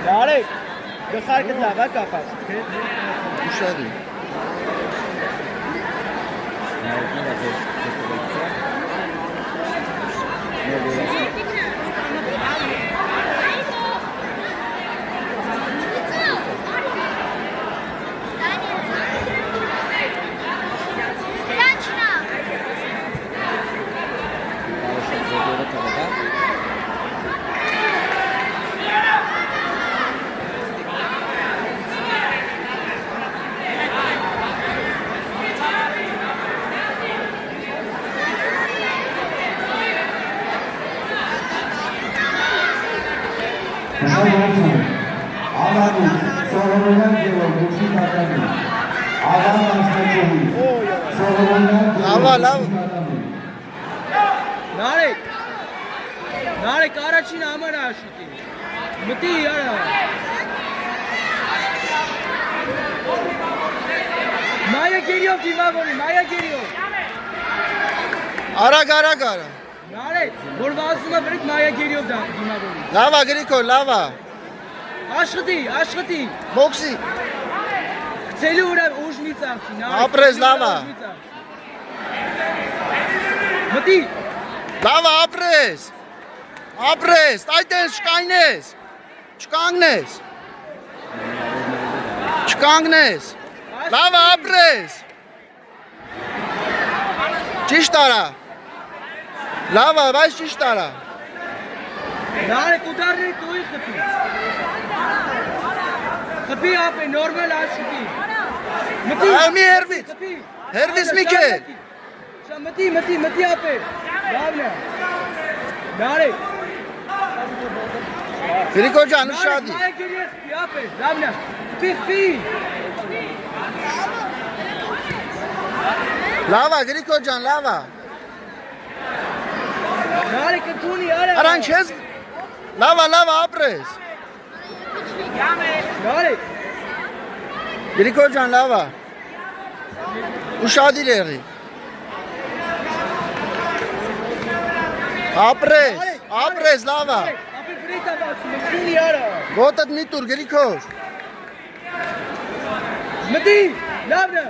Darek, găsar cât la vaca faci. Ușadi. Narek araçın amara aşıtı. Mıtı yara. Maya geliyor Dimagori, Maya geliyor. Ara. Narek, borbasına bırak Maya geliyor da Dimagori. Lava Griko, lava. Aşkıtı. Boksi. Celi uğrar uçmita. Aprez lava. Mıtı. Lava aprez. Aprez, այդտեղ չկանգնես, լավա ապրես, ճիշտ արա, լավա, բայց ճիշտ արա, Narek udarne toy խփի ապե նորմալ աչքի մի հերվից մի կե, մտի ապե, լավն է, Narek Գրիկո ջան, ուշադի, Maya geliyor apե, լավն է, Պիխպի լավա, Գրիկո ջան, լավա, Narek ընդունի արա արանք ես, լավա, ապրես, Narek Գրիկո ջան, լավա, ուշադիր եղի, ապրես, լավա, Ապե վրեյտա բացում, ընդունի արա ոտըտ մի տուր, Գրիկո, Մտի, լավն է